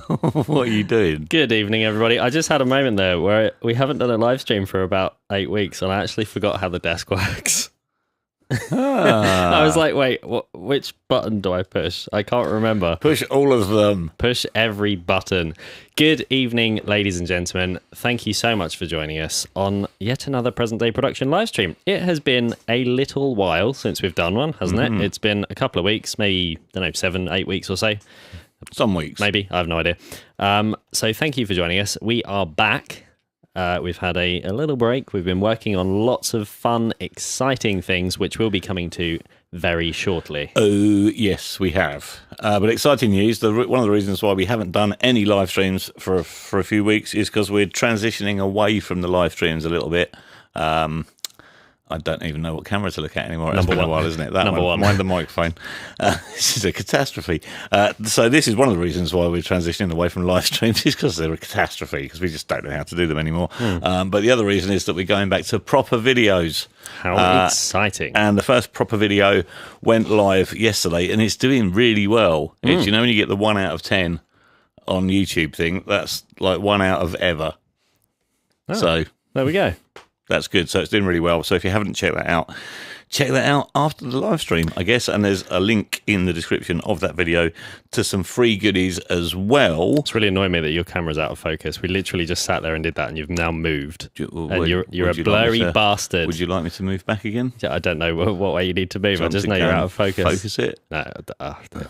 What are you doing? Good evening, everybody. I just had a moment there where we haven't done a live stream for about 8 weeks, and I actually forgot how the desk works. I was like, wait, which button do I push? I can't remember. Push all of them. Push every button. Good evening, ladies and gentlemen. Thank you so much for joining us on yet another present day production live stream. It has been a little while since we've done one, hasn't it? It's been a couple of weeks, maybe, I don't know, 7, 8 weeks or so. Some weeks. Maybe. I have no idea. So thank you for joining us. We are back. We've had a little break. We've been working on lots of fun, exciting things, which we'll be coming to very shortly. Oh, yes, we have. But exciting news. One of the reasons why we haven't done any live streams for a few weeks is because we're transitioning away from the live streams a little bit. I don't even know what camera to look at anymore. It's been a while, isn't it? That Number one. Mind the microphone. This is a catastrophe. So this is one of the reasons why we're transitioning away from live streams is because they're a catastrophe, because we just don't know how to do them anymore. But the other reason is that we're going back to proper videos. How exciting. And the first proper video went live yesterday, and it's doing really well. It's, you know, when you get the 1 out of 10 on YouTube thing, that's like 1 out of ever. Oh, so there we go. That's good. So it's doing really well. So if you haven't checked that out after the live stream, I guess. And there's a link in the description of that video to some free goodies as well. It's really annoying me that your camera's out of focus. We literally just sat there and did that, and you've now moved. And you're a blurry bastard. Would you like me to move back again? I don't know what way you need to move. I just know you're out of focus. Focus it. No,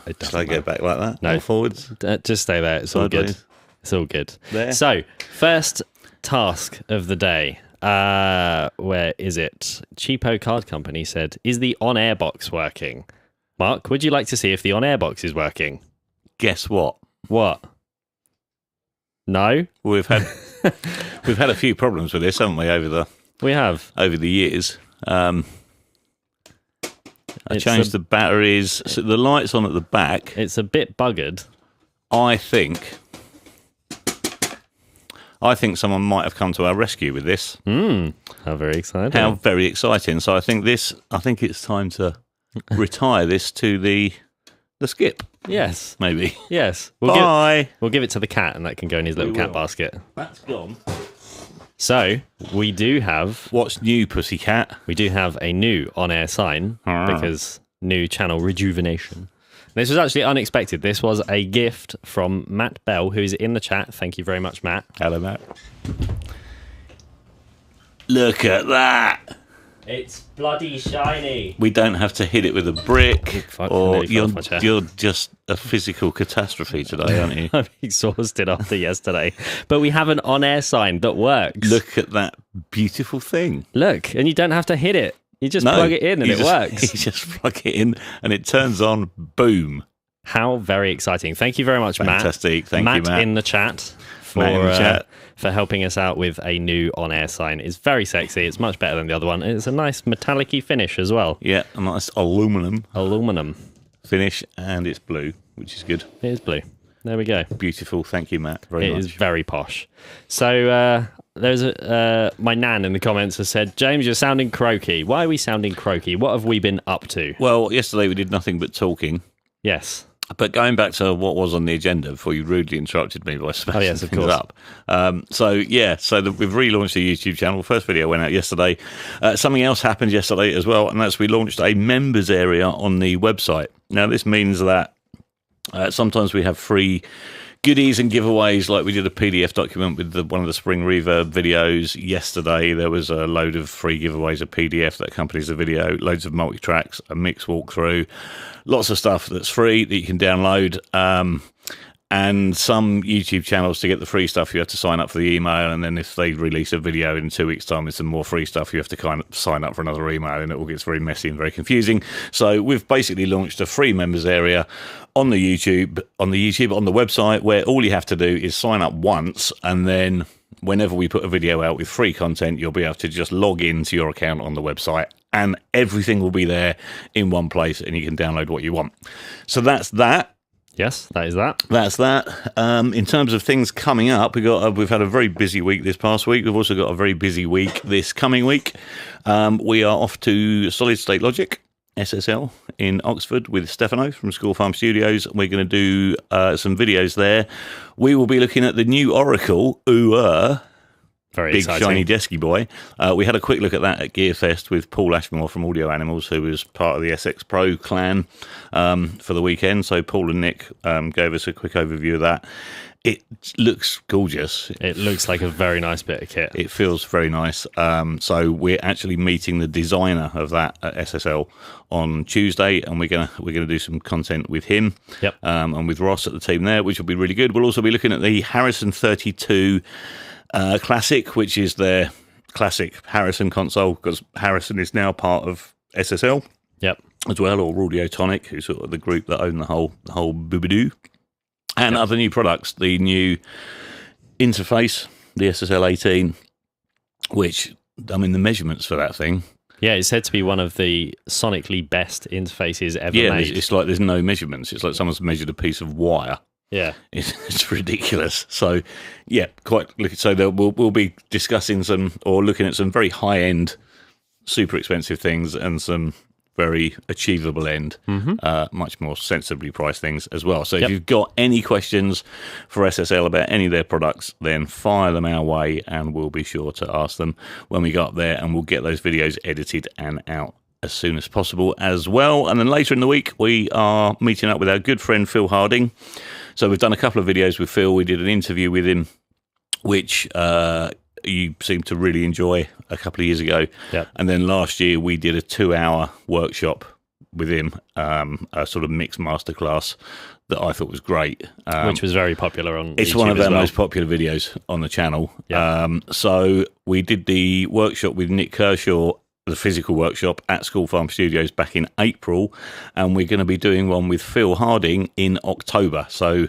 it Should I go back like that? No. Or forwards? Just stay there. It's all good. It's all good. There. So, first task of the day. Where is it? Cheapo Card Company said, "Is the on-air box working?" Mark, would you like to see if the on-air box is working? Guess what? What? No? We've had a few problems with this, haven't we, over the years. I changed the batteries. So the light's on at the back. It's a bit buggered. I think someone might have come to our rescue with this. How very exciting. How very exciting. So I think it's time to retire this to the skip. Yes. Maybe. Yes. Bye. We'll give it to the cat, and that can go in his little cat basket. That's gone. So, we do have... What's new, pussycat? We do have a new on-air sign, because new channel rejuvenation. This was actually unexpected. This was a gift from Matt Bell, who's in the chat. Thank you very much, Matt. Hello, Matt. Look at that. It's bloody shiny. We don't have to hit it with a brick, or you're just a physical catastrophe today, aren't you? I'm exhausted after yesterday. But we have an on-air sign that works. Look at that beautiful thing. Look, and you don't have to hit it. You just plug it in and it works. You just plug it in and it turns on, boom. How very exciting. Thank you very much, Fantastic. Matt. Thank you, Matt. in the chat for helping us out with a new on-air sign. It's very sexy. It's much better than the other one. It's a nice metallic-y finish as well. Yeah, a nice aluminum finish, and it's blue, which is good. It is blue. There we go. Beautiful. Thank you, Matt. Very much. It is very posh. So there's my nan in the comments has said, "James, you're sounding croaky. Why are we sounding croaky? What have we been up to?" Well, yesterday we did nothing but talking. Yes. But going back to what was on the agenda before you rudely interrupted me by smashing things up. So we've relaunched the YouTube channel. First video went out yesterday. Something else happened yesterday as well, and that's we launched a members area on the website. Now, this means that sometimes we have free goodies and giveaways, like we did a PDF document with one of the Spring Reverb videos yesterday. There was a load of free giveaways, a PDF that accompanies the video, loads of multi-tracks, a mix walkthrough, lots of stuff that's free that you can download. And some YouTube channels, to get the free stuff, you have to sign up for the email, and then if they release a video in 2 weeks' time with some more free stuff, you have to kind of sign up for another email, and it all gets very messy and very confusing. So we've basically launched a free members area on the website, where all you have to do is sign up once, and then whenever we put a video out with free content, you'll be able to just log into your account on the website, and everything will be there in one place, and you can download what you want. So that's that. Yes, that is that. That's that. In terms of things coming up, we've had a very busy week this past week. We've also got a very busy week this coming week. We are off to Solid State Logic SSL in Oxford with Stefano from School Farm Studios. We're going to do some videos there. We will be looking at the new Oracle. Very big exciting. shiny desky boy. We had a quick look at that at GearFest with Paul Ashmore from Audio Animals, who was part of the SX Pro clan for the weekend. So Paul and Nick gave us a quick overview of that. It looks gorgeous. It looks like a very nice bit of kit. It feels very nice. So we're actually meeting the designer of that at SSL on Tuesday, and we're gonna do some content with him. Yep. And with Ross at the team there, which will be really good. We'll also be looking at the Harrison 32 Classic, which is their classic Harrison console, because Harrison is now part of SSL. Yep. As well, or Audiotonic, who's sort of the group that own the whole boobadoo. And other new products, the new interface, the SSL 18, which, I mean, the measurements for that thing. Yeah, it's said to be one of the sonically best interfaces ever made. Yeah, it's like there's no measurements. It's like someone's measured a piece of wire. Yeah. It's ridiculous. So, yeah, so we'll be discussing or looking at some very high-end, super expensive things and some very achievable end, much more sensibly priced things as well. So if you've got any questions for SSL about any of their products, then fire them our way and we'll be sure to ask them when we go up there, and we'll get those videos edited and out as soon as possible as well. And then later in the week, we are meeting up with our good friend Phil Harding. So we've done a couple of videos with Phil. We did an interview with him, which you seemed to really enjoy a couple of years ago. Yep. And then last year we did a 2-hour workshop with him, a sort of mixed masterclass that I thought was great. Which was very popular on It's YouTube one of our as well. most popular videos on the channel. Yep. So we did the workshop with Nick Kershaw, the physical workshop at School Farm Studios back in April, and we're going to be doing one with Phil Harding in October. So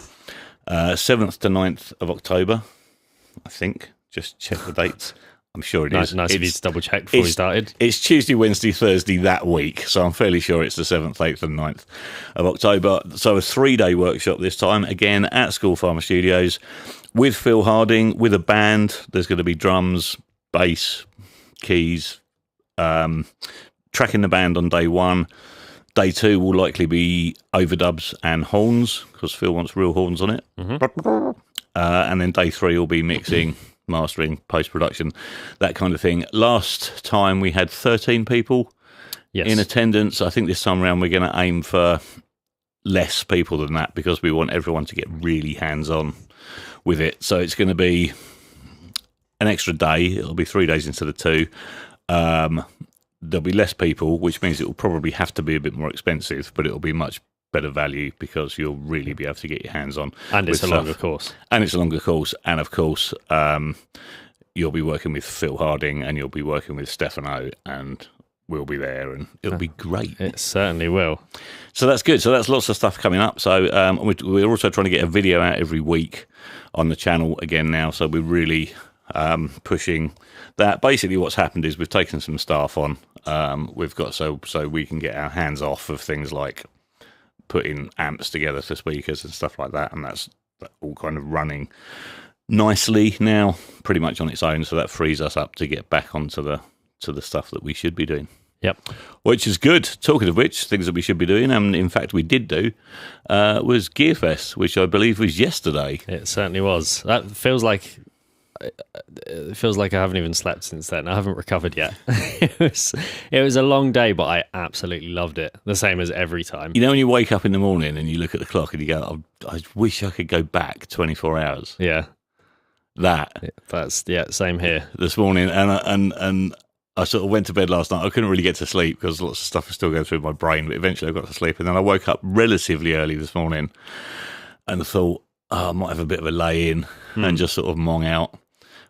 7th to 9th of October, I think. Just check the dates. I'm sure it is. Nice of you to double check before we started. It's Tuesday, Wednesday, Thursday that week, so I'm fairly sure it's the 7th, 8th and 9th of October. So a 3-day workshop this time, again at School Farmer Studios, with Phil Harding, with a band. There's going to be drums, bass, keys, tracking the band on day 1. Day 2 will likely be overdubs and horns, because Phil wants real horns on it. And then day 3 will be mixing, mastering, post-production, that kind of thing. Last time we had 13 people in attendance. I think this time around we're going to aim for less people than that, because we want everyone to get really hands-on with it. So it's going to be an extra day. It'll be 3 days instead of 2. There'll be less people, which means it will probably have to be a bit more expensive, but it'll be much better value, because you'll really be able to get your hands on. And it's a longer course. And it's a longer course. And of course, you'll be working with Phil Harding, and you'll be working with Stefano, and we'll be there, and it'll be great. It certainly will. So that's good. So that's lots of stuff coming up. So we're also trying to get a video out every week on the channel again now. So we're really pushing that. Basically what's happened is we've taken some staff on. We've got so we can get our hands off of things like putting amps together for speakers and stuff like that, and that's all kind of running nicely now, pretty much on its own. So that frees us up to get back onto the stuff that we should be doing. Yep. Which is good. Talking of which, things that we should be doing, and in fact we did do, was GearFest, which I believe was yesterday. It certainly was. That feels like I haven't even slept since then. I haven't recovered yet. It was a long day, but I absolutely loved it. The same as every time. You know, when you wake up in the morning and you look at the clock and you go, I wish I could go back 24 hours. Yeah. Same here. This morning, and I sort of went to bed last night. I couldn't really get to sleep because lots of stuff was still going through my brain, but eventually I got to sleep. And then I woke up relatively early this morning and thought, I might have a bit of a lay-in and just sort of mong out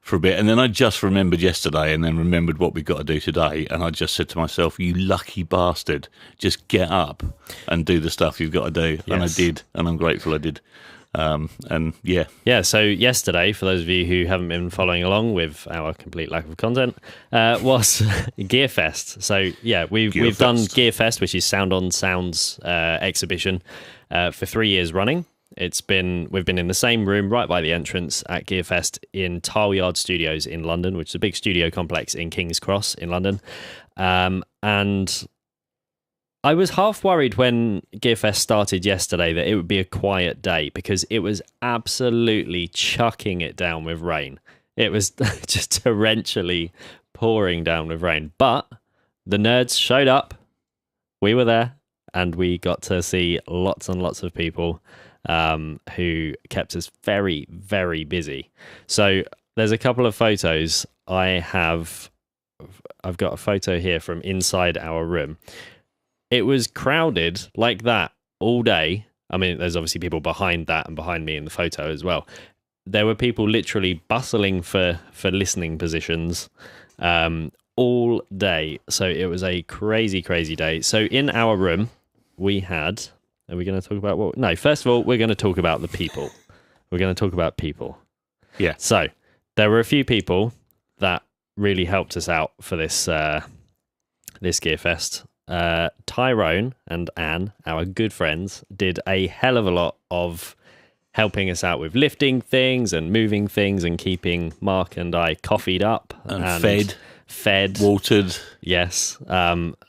for a bit. And then I just remembered yesterday, and then remembered what we've got to do today. And I just said to myself, you lucky bastard, just get up and do the stuff you've got to do. Yes. And I did, and I'm grateful I did. So yesterday, for those of you who haven't been following along with our complete lack of content, was GearFest. So yeah, we've done GearFest, which is Sound on Sound's exhibition, for 3 years running. We've been in the same room right by the entrance at GearFest in Tileyard Studios in London, which is a big studio complex in King's Cross in London. And I was half worried when GearFest started yesterday that it would be a quiet day because it was absolutely chucking it down with rain. It was just torrentially pouring down with rain. But the nerds showed up. We were there and we got to see lots and lots of people who kept us very, very busy. So there's a couple of photos I've got a photo here from inside our room. It was crowded like that all day. I mean, there's obviously people behind that and behind me in the photo as well. There were people literally bustling for listening positions all day. So it was a crazy, crazy day. So in our room, we had... Are we going to talk about what... No, first of all, we're going to talk about the people. We're going to talk about people. Yeah. So there were a few people that really helped us out for this this GearFest. Tyrone and Anne, our good friends, did a hell of a lot of helping us out with lifting things and moving things and keeping Mark and I coffeed up and fed, watered. Yes,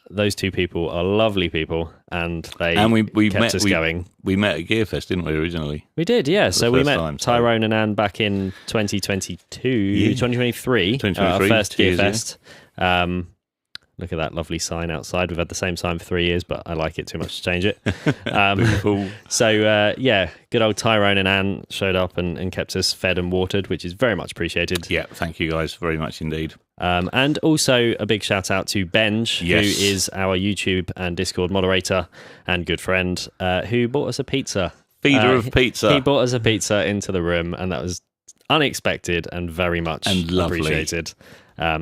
those two people are lovely people, and they we kept us going. We met at GearFest, didn't we, originally? We did, yeah. So we met Tyrone and Anne back in 2023, our first GearFest. Look at that lovely sign outside. We've had the same sign for 3 years, but I like it too much to change it. So, good old Tyrone and Anne showed up and kept us fed and watered, which is very much appreciated. Yeah, thank you guys very much indeed. And also a big shout out to Benj, who is our YouTube and Discord moderator and good friend, who bought us a pizza. Feeder of pizza. He bought us a pizza into the room, and that was unexpected and very much appreciated.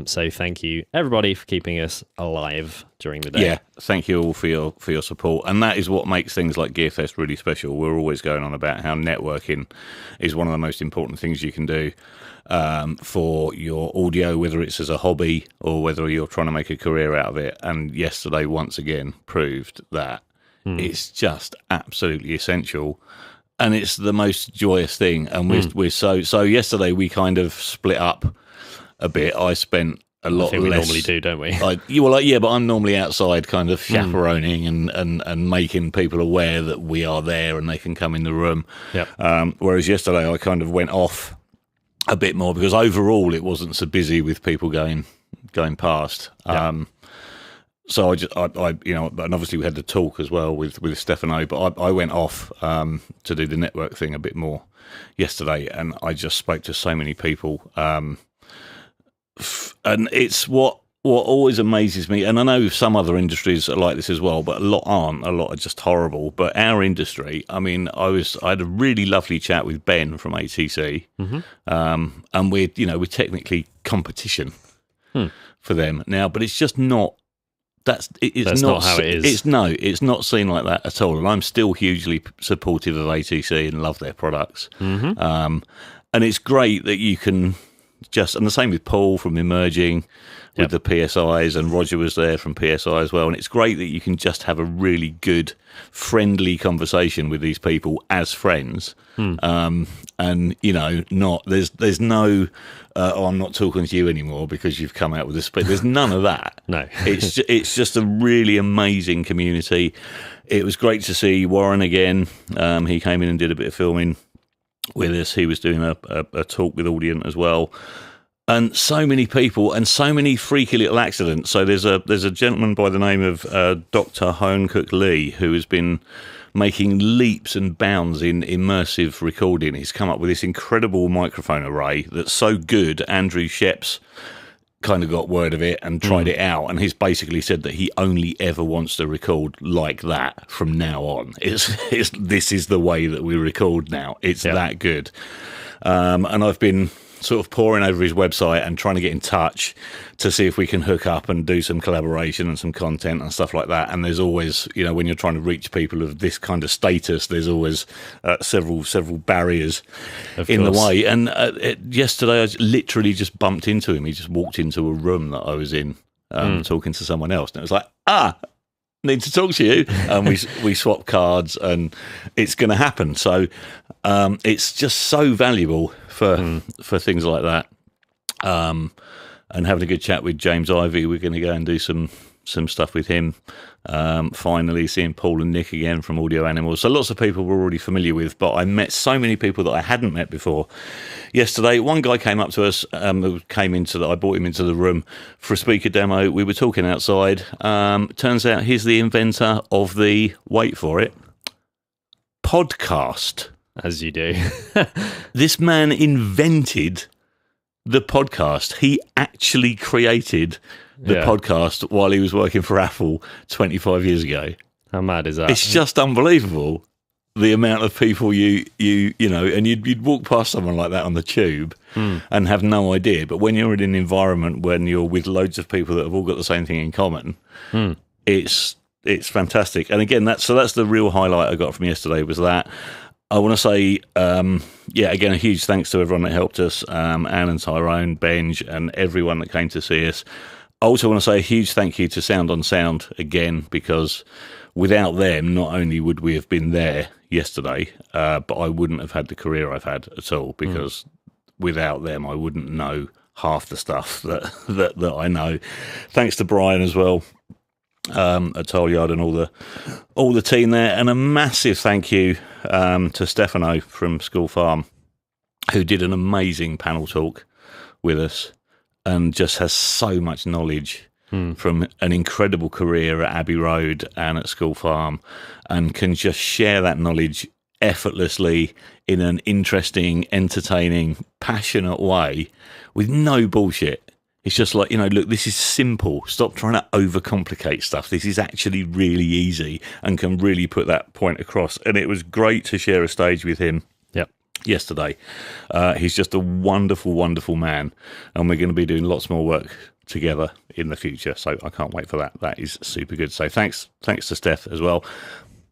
So thank you everybody for keeping us alive during the day. Yeah, thank you all for your support, and that is what makes things like GearFest really special. We're always going on about how networking is one of the most important things you can do for your audio, whether it's as a hobby or whether you're trying to make a career out of it. And yesterday once again proved that it's just absolutely essential. And it's the most joyous thing. And we're so yesterday we kind of split up a bit. I spent a lot less. We normally do, don't we? But I'm normally outside kind of chaperoning and making people aware that we are there and they can come in the room. Yep. Whereas yesterday I kind of went off a bit more because overall it wasn't so busy with people going past. Yep. So I and obviously we had the talk as well with Stefano, but I went off to do the network thing a bit more yesterday, and I just spoke to so many people, and it's what always amazes me. And I know some other industries are like this as well, but a lot aren't. A lot are just horrible. But our industry, I mean, I had a really lovely chat with Ben from ATC, and we're technically competition for them now, but it's just not. That's not how it is. It's not seen like that at all. And I'm still hugely supportive of ATC and love their products. And it's great that you can and the same with Paul from Emerging with the PSIs, and Roger was there from PSI as well. And it's great that you can just have a really good, friendly conversation with these people as friends. And there's no I'm not talking to you anymore because you've come out with this. But there's none of that. No, it's just a really amazing community. It was great to see Warren again. He came in and did a bit of filming with us. He was doing a talk with Audient as well. And so many people and so many freaky little accidents. So there's a gentleman by the name of Dr. Honecook Lee who has been making leaps and bounds in immersive recording. He's come up with this incredible microphone array that's so good. Andrew Sheps kind of got word of it and tried it out, and he's basically said that he only ever wants to record like that from now on. This is the way that we record now. It's that good. And I've been sort of poring over his website and trying to get in touch to see if we can hook up and do some collaboration and some content and stuff like that. And there's always, when you're trying to reach people of this kind of status, there's always several barriers in the way. And yesterday I literally just bumped into him. He just walked into a room that I was in talking to someone else, and it was like, need to talk to you. And we swapped cards, and it's going to happen. So it's just so valuable for things like that. And having a good chat with James Ivey, we're going to go and do some some stuff with him. Finally seeing Paul and Nick again from Audio Animals. So lots of people we're already familiar with, but I met so many people that I hadn't met before yesterday. One guy came up to us, I brought him into the room for a speaker demo. We were talking outside. Turns out he's the inventor of the, wait for it, podcast. As you do. This man invented the podcast. He actually created the podcast while he was working for Apple 25 years ago. How mad is that? It's just unbelievable, the amount of people you know, and you'd walk past someone like that on the tube and have no idea. But when you're in an environment when you're with loads of people that have all got the same thing in common, it's fantastic. And again, that's the real highlight I got from yesterday was that. I want to say, again, a huge thanks to everyone that helped us, Anne and Tyrone, Benj, and everyone that came to see us. I also want to say a huge thank you to Sound on Sound again, because without them, not only would we have been there yesterday, but I wouldn't have had the career I've had at all, because without them, I wouldn't know half the stuff that I know. Thanks to Brian as well. At Tile Yard and all the team there, and a massive thank you to Stefano from School Farm, who did an amazing panel talk with us and just has so much knowledge from an incredible career at Abbey Road and at School Farm, and can just share that knowledge effortlessly in an interesting, entertaining, passionate way with no bullshit. It's just like, look, this is simple. Stop trying to overcomplicate stuff. This is actually really easy and can really put that point across. And it was great to share a stage with him yesterday. He's just a wonderful, wonderful man. And we're going to be doing lots more work together in the future. So I can't wait for that. That is super good. So thanks to Steph as well.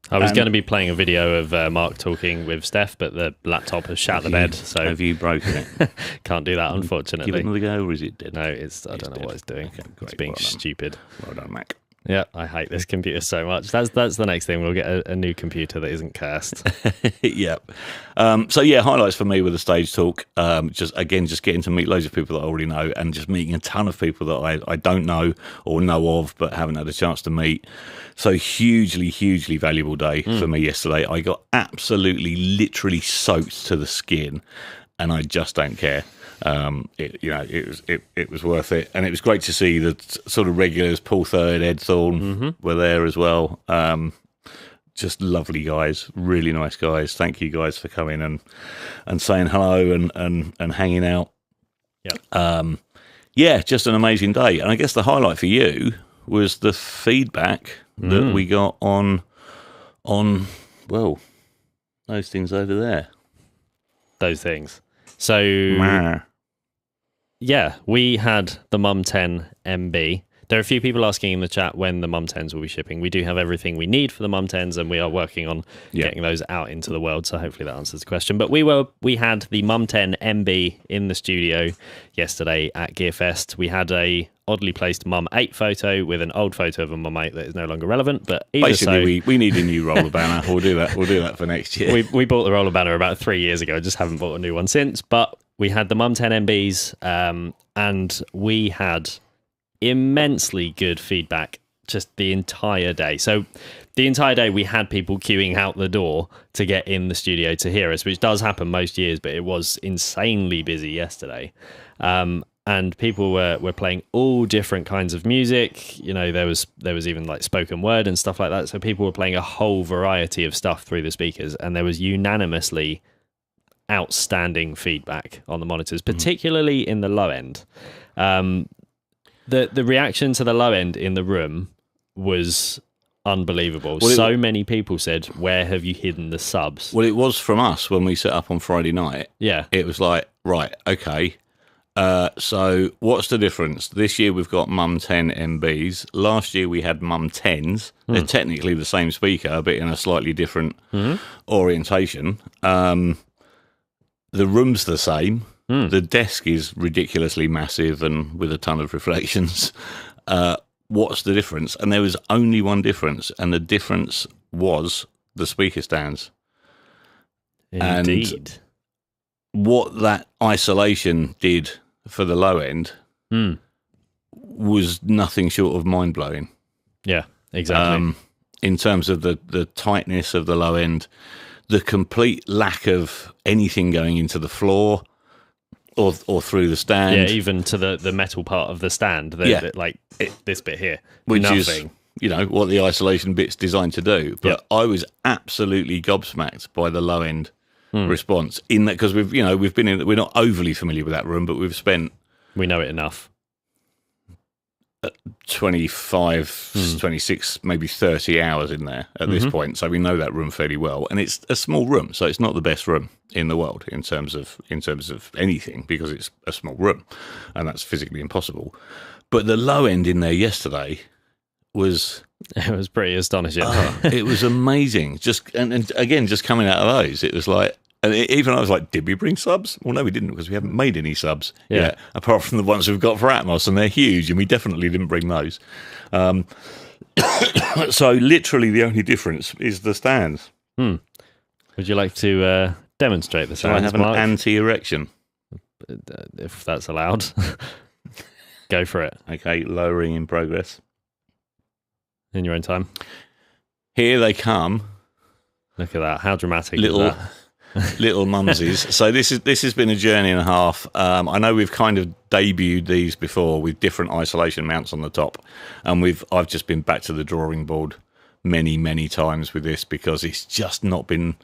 I was going to be playing a video of Mark talking with Steph, but the laptop has shat the bed. So have you broken it? Can't do that, unfortunately. Give it another go, or is it dead? No, I don't know what it's doing. Okay, it's being stupid. Well done, Mac. Yeah, I hate this computer so much. That's the next thing. We'll get a new computer that isn't cursed. Yep. Highlights for me with the stage talk. Just getting to meet loads of people that I already know, and just meeting a ton of people that I don't know or know of, but haven't had a chance to meet. So hugely valuable day for me yesterday. I got absolutely, literally soaked to the skin, and I just don't care. It was worth it, and it was great to see the sort of regulars. Paul Third, Ed Thorne were there as well. Just lovely guys, really nice guys. Thank you guys for coming and saying hello and hanging out. Just an amazing day. And I guess the highlight for you was the feedback that we got on those things over there. Those things. So. Yeah, we had the Mum 10 MB. There are a few people asking in the chat when the Mum 10s will be shipping. We do have everything we need for the Mum 10s, and we are working on getting those out into the world, so hopefully that answers the question. But we had the Mum 10 MB in the studio yesterday at GearFest. We had a oddly placed Mum 8 photo with an old photo of a Mum 8 that is no longer relevant, but basically we need a new roller banner. We'll do that for next year. We bought the roller banner about 3 years ago, just haven't bought a new one since, but we had the Mum 10 MBs, and we had immensely good feedback just the entire day. So the entire day we had people queuing out the door to get in the studio to hear us, which does happen most years, but it was insanely busy yesterday. And people were playing all different kinds of music. There was even like spoken word and stuff like that. So people were playing a whole variety of stuff through the speakers, and there was unanimously outstanding feedback on the monitors, particularly in the low end. The reaction to the low end in the room was unbelievable. So many people said, "Where have you hidden the subs?" Well, it was from us when we set up on Friday night. Yeah, it was like, right, okay. So what's the difference? This year we've got Mum 10 MBs. Last year we had Mum 10s. They're technically the same speaker, but in a slightly different orientation. The room's the same. The desk is ridiculously massive and with a ton of reflections. What's the difference? And there was only one difference, and the difference was the speaker stands. Indeed. And what that isolation did for the low end was nothing short of mind-blowing. Yeah, exactly. In terms of the tightness of the low end, the complete lack of anything going into the floor or through the stand. Yeah, even to the metal part of the stand. This bit here. Which nothing. is, what the isolation bit's designed to do. But I was absolutely gobsmacked by the low end response in that, because we're not overly familiar with that room, but we know it enough. 25, 26, maybe 30 hours in there at this point, so we know that room fairly well, and it's a small room, so it's not the best room in the world in terms of anything, because it's a small room, and that's physically impossible. But the low end in there yesterday was pretty astonishing. It was amazing. And again, just coming out of those, it was like. And even I was like, did we bring subs? Well, no, we didn't, because we haven't made any subs yet, apart from the ones we've got for Atmos, and they're huge, and we definitely didn't bring those. So literally the only difference is the stands. Would you like to demonstrate the stands, I have an anti-erection? If that's allowed. Go for it. Okay, lowering in progress. In your own time. Here they come. Look at that. How dramatic is that? Little mumsies. So this has been a journey and a half. I know we've kind of debuted these before with different isolation mounts on the top, and I've just been back to the drawing board many times with this, because it's just not been.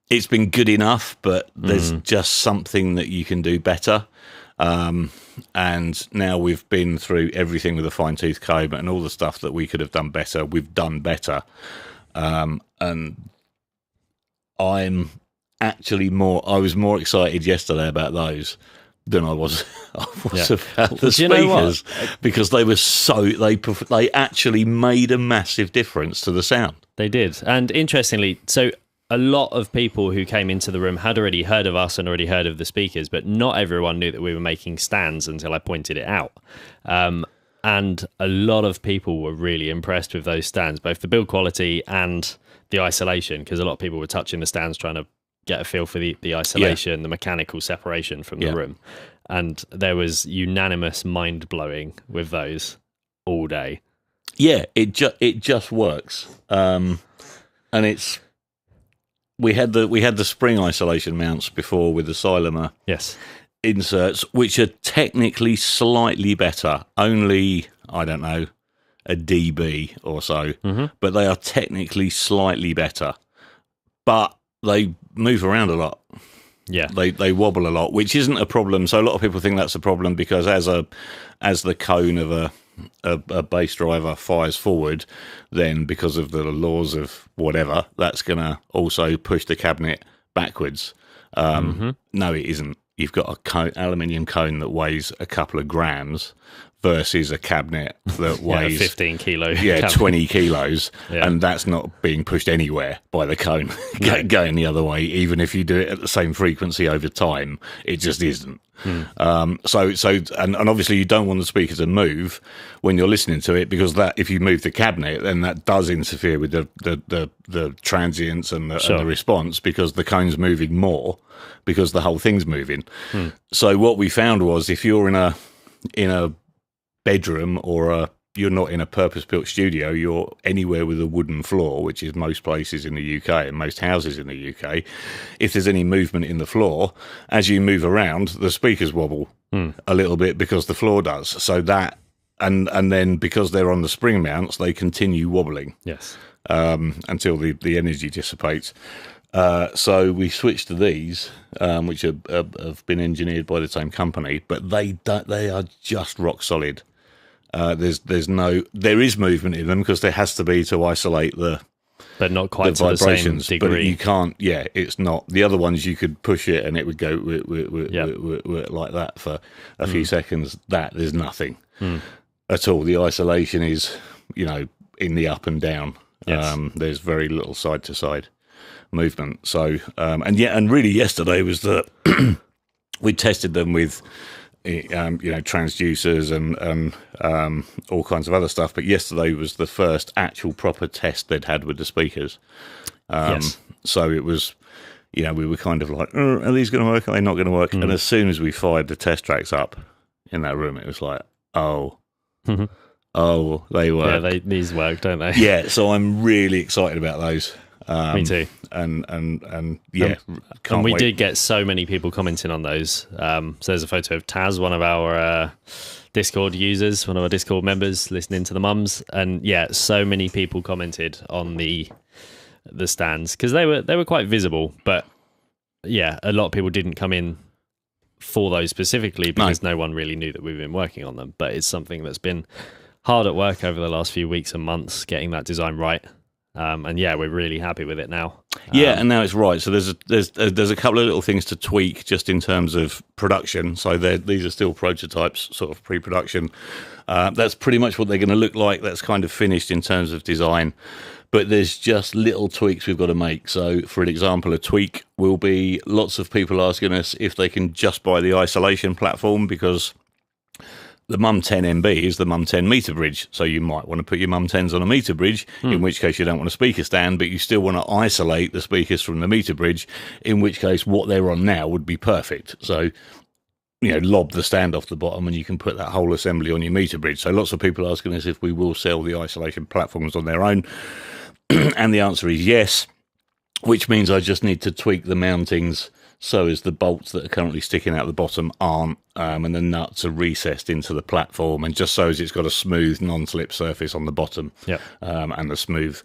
It's been good enough, but there's just something that you can do better. And now we've been through everything with a fine-tooth comb, and all the stuff that we could have done better, we've done better. And I was more excited yesterday about those than I was about the speakers, because they were they actually made a massive difference to the sound. They did. And interestingly, so a lot of people who came into the room had already heard of us and already heard of the speakers, but not everyone knew that we were making stands until I pointed it out. And a lot of people were really impressed with those stands, both the build quality and the isolation, because a lot of people were touching the stands trying to get a feel for the isolation, the mechanical separation from the room. And there was unanimous mind-blowing with those all day. Yeah, it just works. And it's we had the spring isolation mounts before with the Silomer inserts, which are technically slightly better, only, I don't know, a dB or so, but they are technically slightly better. But they move around a lot. Yeah, they wobble a lot, which isn't a problem. So a lot of people think that's a problem, because as the cone of a bass driver fires forward, then because of the laws of whatever, that's going to also push the cabinet backwards. No, it isn't. You've got a aluminium cone that weighs a couple of grams versus a cabinet that weighs 15 kilos. 20 kilos, and that's not being pushed anywhere by the cone going the other way. Even if you do it at the same frequency over time, it just isn't. So obviously you don't want the speaker to move when you're listening to it, because that, if you move the cabinet, then that does interfere with the transients and the response, because the cone's moving more because the whole thing's moving. So what we found was, if you're in a bedroom, or you're not in a purpose-built studio, you're anywhere with a wooden floor, which is most places in the UK and most houses in the UK. If there's any movement in the floor, as you move around, the speakers wobble a little bit, because the floor does. So that, and then because they're on the spring mounts, they continue wobbling. Yes. Until the energy dissipates. So we switched to these, which have been engineered by the same company, but they are just rock solid. There is movement in them, because there has to be to isolate but not quite the vibrations. The same degree. But you can't. Yeah, it's not. The other ones you could push it and it would go like that for a few seconds. There's nothing at all. The isolation is, in the up and down. Yes. There's very little side to side movement. So and really yesterday was we tested them with transducers and all kinds of other stuff, but yesterday was the first actual proper test they'd had with the speakers. So it was, we were kind of like, are these going to work? Are they not going to work? And as soon as we fired the test tracks up in that room, it was like, oh Oh, they work. Yeah, these work, don't they? Yeah, so I'm really excited about those. Me too. And yeah, and we did get so many people commenting on those. So there's a photo of Taz, one of our Discord users, one of our Discord members, listening to the mums, and yeah, so many people commented on the stands because they were quite visible, but yeah, a lot of people didn't come in for those specifically because no one really knew that we've been working on them. But it's something that's been hard at work over the last few weeks and months getting that design right. And yeah, we're really happy with it now. Yeah, and now it's right. So there's a couple of little things to tweak just in terms of production. So these are still prototypes, sort of pre-production. That's pretty much what they're going to look like. That's kind of finished in terms of design. But there's just little tweaks we've got to make. So, for an example, a tweak will be lots of people asking us if they can just buy the isolation platform because the Mum 10 MB is the Mum 10 meter bridge. So you might want to put your Mum 10s on a meter bridge, in which case you don't want a speaker stand, but you still want to isolate the speakers from the meter bridge, in which case what they're on now would be perfect. So, lob the stand off the bottom and you can put that whole assembly on your meter bridge. So lots of people asking us if we will sell the isolation platforms on their own. And the answer is yes, which means I just need to tweak the mountings so as the bolts that are currently sticking out the bottom aren't, and the nuts are recessed into the platform, and just so as it's got a smooth non-slip surface on the bottom, and a smooth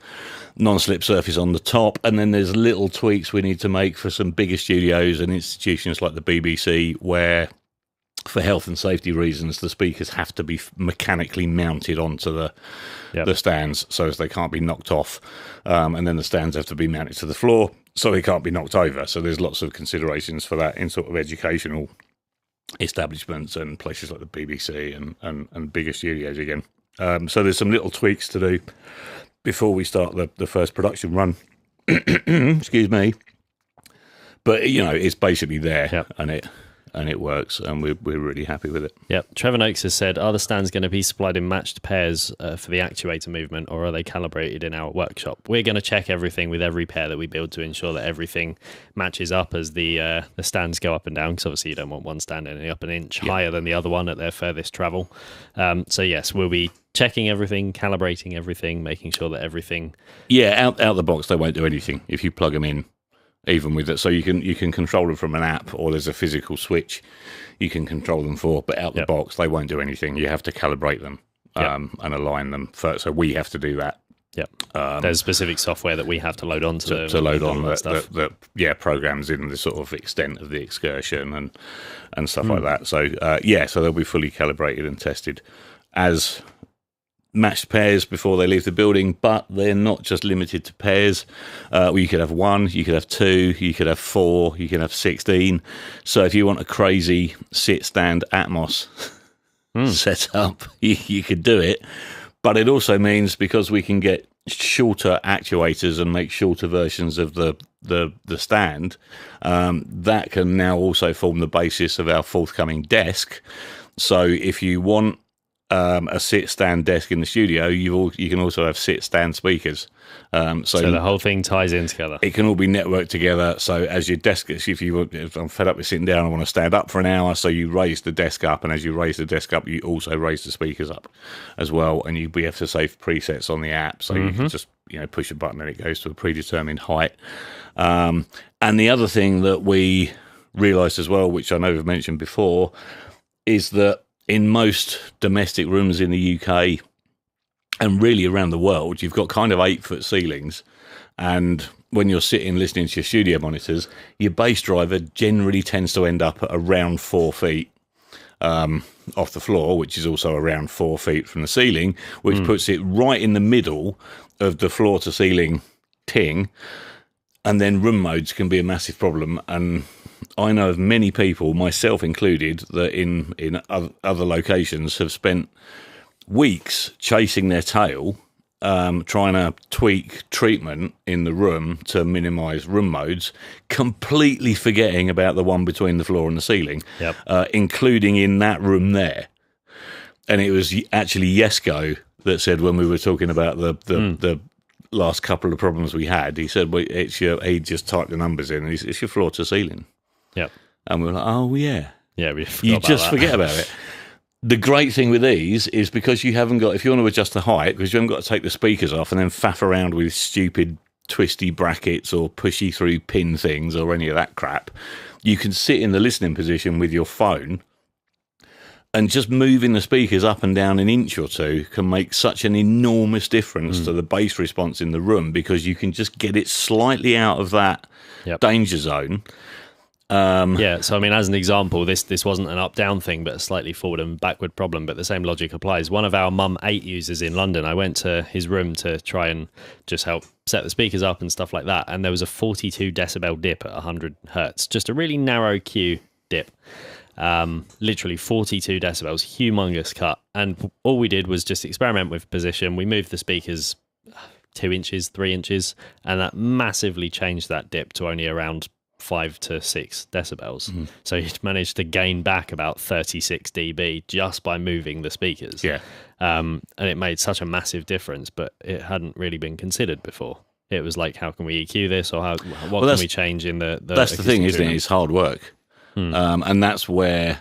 non-slip surface on the top. And then there's little tweaks we need to make for some bigger studios and institutions like the BBC, where for health and safety reasons the speakers have to be mechanically mounted onto the stands so as they can't be knocked off, and then the stands have to be mounted to the floor so they can't be knocked over. So there's lots of considerations for that in sort of educational establishments and places like the BBC and bigger studios again. So there's some little tweaks to do before we start the first production run. Excuse me. But, it's basically there, and it works, and we're really happy with it. Yep. Trevor Noakes has said, are the stands going to be supplied in matched pairs for the actuator movement, or are they calibrated in our workshop? We're going to check everything with every pair that we build to ensure that everything matches up as the stands go up and down, because obviously you don't want one stand ending up an inch higher than the other one at their furthest travel. So yes, we'll be checking everything, calibrating everything, making sure that everything... Yeah, out the box, they won't do anything if you plug them in. Even with it, so you can control them from an app, or there's a physical switch you can control them for. But out the box, they won't do anything. You have to calibrate them and align them first. So we have to do that. There's specific software that we have to load onto them to load on that programs in the sort of extent of the excursion and stuff like that. So so they'll be fully calibrated and tested as matched pairs before they leave the building, but they're not just limited to pairs. You could have 1, you could have 2, you could have 4, you could have 16. So if you want a crazy sit-stand Atmos set up, you could do it. But it also means, because we can get shorter actuators and make shorter versions of the stand, that can now also form the basis of our forthcoming desk. So if you want a sit-stand desk in the studio, you can also have sit-stand speakers. So the whole thing ties in together. It can all be networked together. So as your desk, if I'm fed up with sitting down, I want to stand up for an hour, so you raise the desk up, and as you raise the desk up, you also raise the speakers up as well. And we have to save presets on the app, so you can just push a button and it goes to a predetermined height. And the other thing that we realised as well, which I know we've mentioned before, is that in most domestic rooms in the UK and really around the world, you've got kind of 8-foot ceilings. And when you're sitting listening to your studio monitors, your bass driver generally tends to end up at around 4 feet off the floor, which is also around 4 feet from the ceiling, which puts it right in the middle of the floor to ceiling ting. And then room modes can be a massive problem. And I know of many people, myself included, that in other locations have spent weeks chasing their tail, trying to tweak treatment in the room to minimise room modes, completely forgetting about the one between the floor and the ceiling, including in that room there. And it was actually Yesko that said, when we were talking about the last couple of problems we had, he said, well, he just typed the numbers in, and it's your floor to ceiling. Yep. And we were like, oh, yeah. Yeah, you just forget about it. The great thing with these is because you haven't got, if you want to adjust the height, because you haven't got to take the speakers off and then faff around with stupid twisty brackets or pushy through pin things or any of that crap, you can sit in the listening position with your phone, and just moving the speakers up and down an inch or two can make such an enormous difference to the bass response in the room, because you can just get it slightly out of that danger zone. So I mean, as an example, this wasn't an up-down thing, but a slightly forward and backward problem, but the same logic applies. One of our Mum 8 users in London, I went to his room to try and just help set the speakers up and stuff like that, and there was a 42 decibel dip at 100 hertz, just a really narrow Q dip. Literally 42 decibels, humongous cut, and all we did was just experiment with position. We moved the speakers 2 inches, 3 inches, and that massively changed that dip to only around 5 to 6 decibels. So you'd managed to gain back about 36 dB just by moving the speakers. And it made such a massive difference, but it hadn't really been considered before. It was like, how can we EQ this, or what can we change in the that's the thing, isn't it? It's hard work. And that's where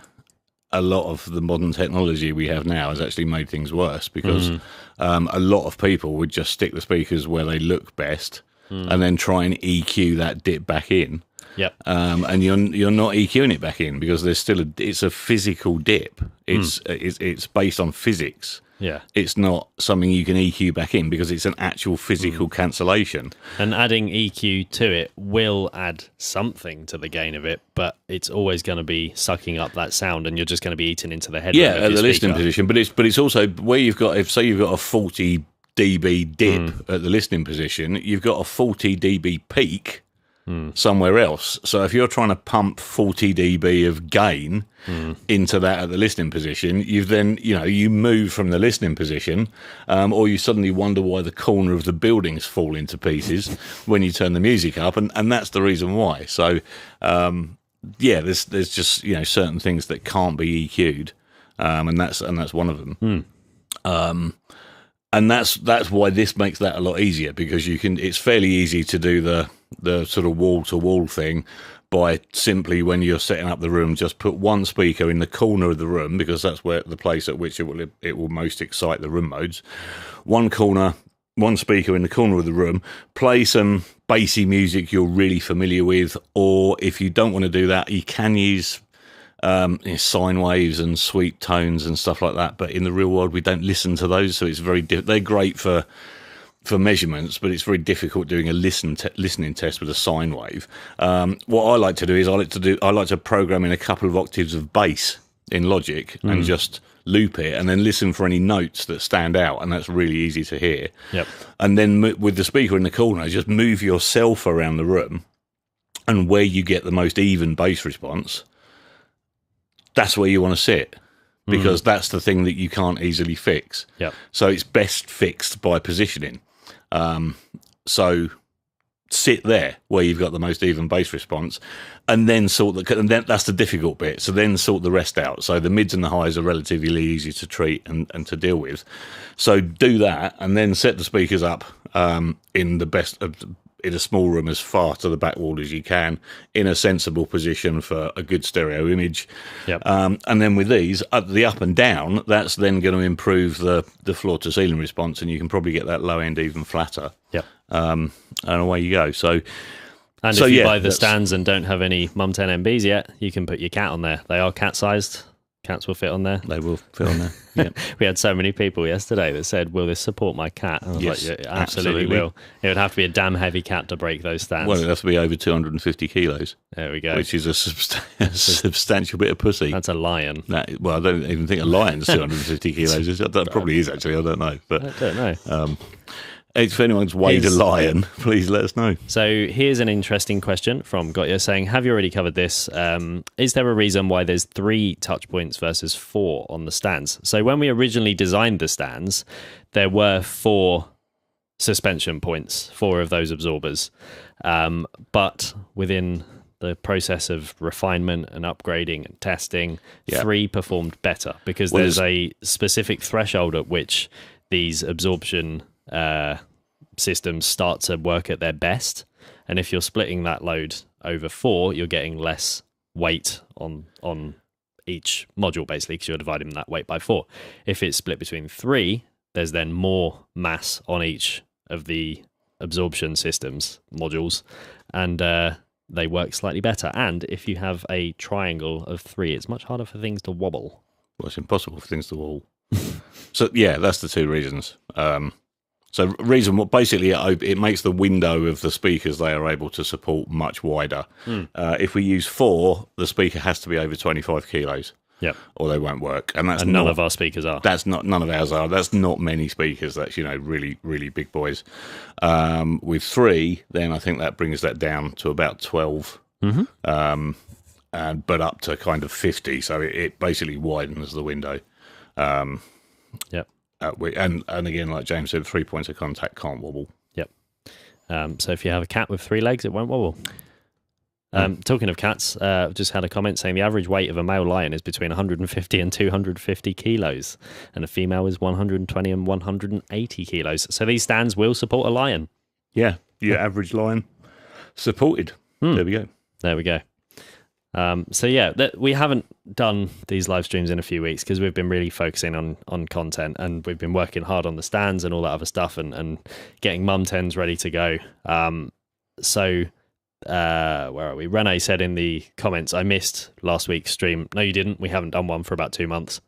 a lot of the modern technology we have now has actually made things worse, because a lot of people would just stick the speakers where they look best and then try and EQ that dip back in. And you're not EQing it back in, because there's still it's a physical dip. It's based on physics. It's not something you can EQ back in, because it's an actual physical cancellation. And adding EQ to it will add something to the gain of it, but it's always going to be sucking up that sound, and you're just going to be eating into the headroom of your at the speaker. listening position. But it's also where you've got, if say you've got a 40 dB dip at the listening position, you've got a 40 dB peak somewhere else. So if you're trying to pump 40 dB of gain into that at the listening position, you've then, you move from the listening position, or you suddenly wonder why the corner of the buildings fall into pieces when you turn the music up, and that's the reason why. So there's just certain things that can't be EQ'd, and that's one of them. And that's why this makes that a lot easier, because it's fairly easy to do the sort of wall-to-wall thing by simply, when you're setting up the room, just put one speaker in the corner of the room, because that's where the place at which it will most excite the room modes. One speaker in the corner of the room, play some bassy music you're really familiar with, or if you don't want to do that, you can use sine waves and sweet tones and stuff like that, but in the real world we don't listen to those, so it's they're great for measurements, but it's very difficult doing a listening test with a sine wave. What I like to do is I like to program in a couple of octaves of bass in Logic and just loop it, and then listen for any notes that stand out, and that's really easy to hear. And then with the speaker in the corner, just move yourself around the room, and where you get the most even bass response, that's where you want to sit, because that's the thing that you can't easily fix. So it's best fixed by positioning. So sit there where you've got the most even bass response, and then and then that's the difficult bit. So then sort the rest out. So the mids and the highs are relatively easy to treat and to deal with. So do that, and then set the speakers up in a small room as far to the back wall as you can, in a sensible position for a good stereo image. And then with these, the up and down, that's then going to improve the floor to ceiling response, and you can probably get that low end even flatter. And away you go. And if you buy the stands and don't have any Mum 10 MBs yet, you can put your cat on there. They are cat sized. Cats will fit on there. They will fit on there. We had so many people yesterday that said, will this support my cat? And I was like, yeah, it absolutely will. It would have to be a damn heavy cat to break those stands. Well, it'd have to be over 250 kilos. There we go. Which is a substantial bit of pussy. That's a lion. I don't even think a lion's 250 kilos. That probably is, actually. I don't know. But I don't know. If anyone's weighed a lion, please let us know. So here's an interesting question from Gotya saying, have you already covered this? Is there a reason why there's 3 touch points versus 4 on the stands? So when we originally designed the stands, there were 4 suspension points, 4 of those absorbers. But within the process of refinement and upgrading and testing, 3 performed better, because there's a specific threshold at which these absorption systems start to work at their best, and if you're splitting that load over 4, you're getting less weight on each module, basically, because you're dividing that weight by 4. If it's split between 3, there's then more mass on each of the absorption systems modules, and they work slightly better. And if you have a triangle of 3, it's much harder for things to wobble. Well, it's impossible for things to wobble. So yeah, that's the 2 reasons. So reason what basically it makes the window of the speakers they are able to support much wider. If we use 4, the speaker has to be over 25 kilos. Yep. Or they won't work, and none of our speakers are. None of ours are. That's not many speakers. That's really really big boys. With 3, then I think that brings that down to about 12. But up to kind of 50. So it basically widens the window. Yep. And again, like James said, 3 points of contact can't wobble. Yep. So if you have a cat with 3 legs, it won't wobble. Talking of cats, just had a comment saying the average weight of a male lion is between 150 and 250 kilos, and a female is 120 and 180 kilos. So these stands will support a lion. Yeah, your average lion supported. There we go. There we go. So yeah, we haven't done these live streams in a few weeks because we've been really focusing on content, and we've been working hard on the stands and all that other stuff, and getting mum tens ready to go. Where are we? Renee said in the comments, I missed last week's stream. No, you didn't. We haven't done one for about 2 months.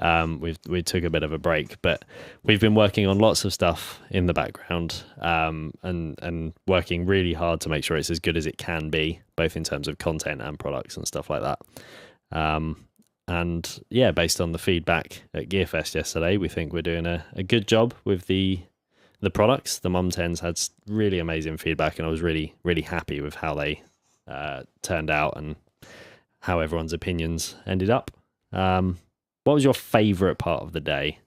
We took a bit of a break, but we've been working on lots of stuff in the background, and working really hard to make sure it's as good as it can be, both in terms of content and products and stuff like that. And yeah, based on the feedback at GearFest yesterday, we think we're doing a good job with the products. The Mum 10s had really amazing feedback, and I was really, really happy with how they turned out and how everyone's opinions ended up. What was your favourite part of the day?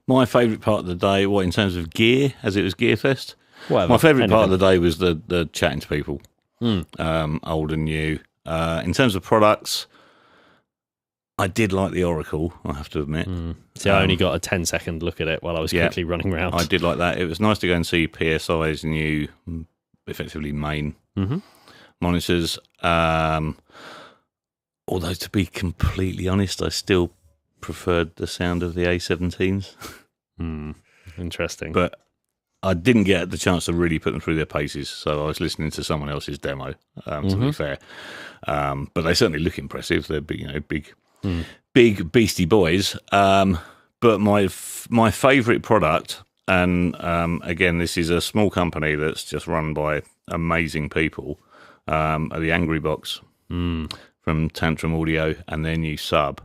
My favourite part of the day, what, in terms of gear, as it was GearFest? Whatever, my favourite part of the day was the chatting to people, old and new. In terms of products, I did like the Oracle, I have to admit. See, I only got a 10-second look at it while I was quickly running around. I did like that. It was nice to go and see PSI's new, effectively main monitors. Although, to be completely honest, I still preferred the sound of the A17s. Interesting. But I didn't get the chance to really put them through their paces, so I was listening to someone else's demo, to be fair. But they certainly look impressive. They're big, big beastie boys. But my favourite product, and again, this is a small company that's just run by amazing people, are the Angry Box from Tantrum Audio and their new sub.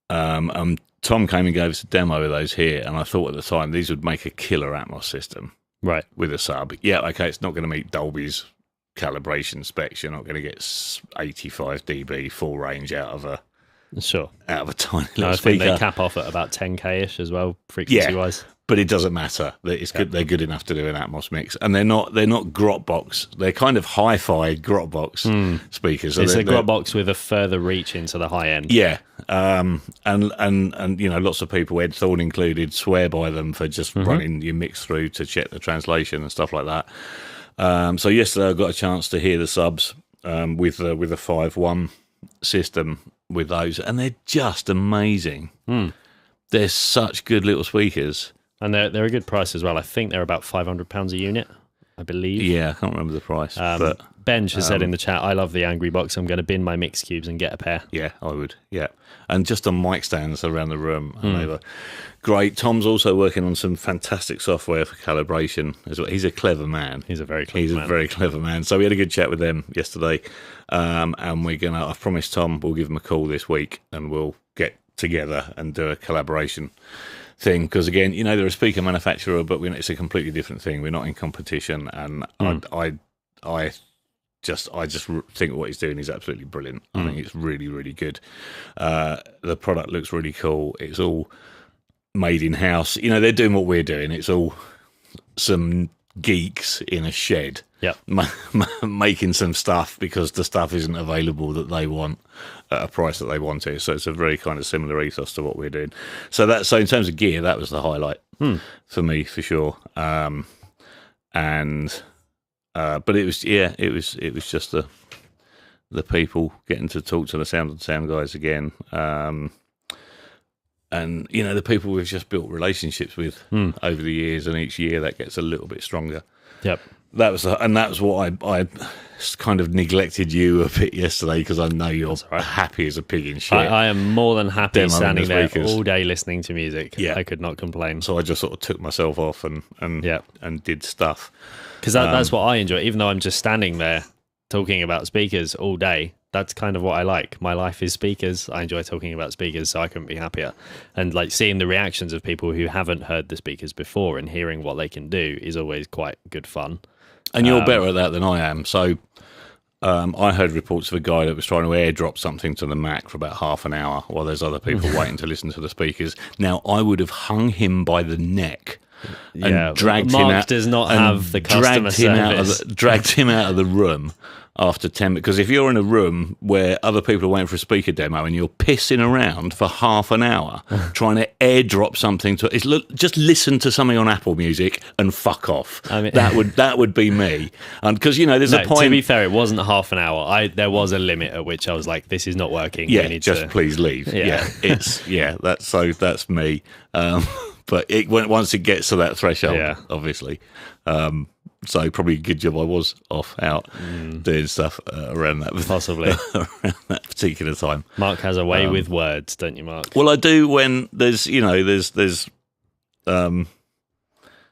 Tom came and gave us a demo of those here, and I thought at the time these would make a killer Atmos system, right? With a sub. Yeah, okay, it's not going to meet Dolby's calibration specs. You're not going to get 85 dB full range out of a tiny little I speaker. think they cap off at about 10k-ish as well, frequency-wise. But it doesn't matter. It's good. They're good enough to do an Atmos mix, and they're not grot box. They're kind of hi-fi grot box speakers. So it's a grot box with a further reach into the high end. Yeah, and lots of people, Ed Thorne included, swear by them for just running your mix through to check the translation and stuff like that. So yesterday I got a chance to hear the subs with a 5.1 system with those, and they're just amazing. They're such good little speakers. And they're a good price as well. I think they're about £500 a unit, I believe. Yeah, I can't remember the price. But Benj has said in the chat, I love the Angry Box. I'm going to bin my mix cubes and get a pair. Yeah, I would. Yeah. And just on mic stands around the room. And they were great. Tom's also working on some fantastic software for calibration as well. He's a clever man. He's a very clever man. So we had a good chat with them yesterday. And I've promised Tom we'll give him a call this week and we'll get together and do a collaboration thing, because again, they're a speaker manufacturer, but it's a completely different thing. We're not in competition, and I just think what he's doing is absolutely brilliant. I think it's really, really good. The product looks really cool. It's all made in house. They're doing what we're doing. It's all some geeks in a shed, making some stuff because the stuff isn't available that they want at a price that they want it. So it's a very kind of similar ethos to what we're doing. So in terms of gear, that was the highlight for me, for sure. But it was just the people, getting to talk to the sound guys again. And, you know, the people we've just built relationships with over the years, and each year that gets a little bit stronger. Yep. That was what I kind of neglected you a bit yesterday, because I know you're happy as a pig in shit. I am more than happy standing there all day listening to music. Yeah. I could not complain. So I just sort of took myself off and did stuff. Because that's what I enjoy, even though I'm just standing there talking about speakers all day. That's kind of what I like. My life is speakers. I enjoy talking about speakers, so I couldn't be happier. And like seeing the reactions of people who haven't heard the speakers before and hearing what they can do is always quite good fun. And you're better at that than I am. So I heard reports of a guy that was trying to airdrop something to the Mac for about half an hour while there's other people waiting to listen to the speakers. Now, I would have hung him by the neck and dragged him out. Mark does not have the customer service. Dragged him out of the room after 10 minutes. Because if you're in a room where other people are waiting for a speaker demo and you're pissing around for half an hour trying to airdrop something to just listen to something on Apple Music and fuck off. I mean, that would be me. And because, you know, there's a point. To be fair, it wasn't half an hour. There was a limit at which I was like, this is not working. Yeah, please leave. Yeah, that's me. But once it gets to that threshold, obviously. So probably a good job I was out doing stuff around that. Possibly. Around that particular time. Mark has a way with words, don't you, Mark? Well, I do when there's, you know, there's when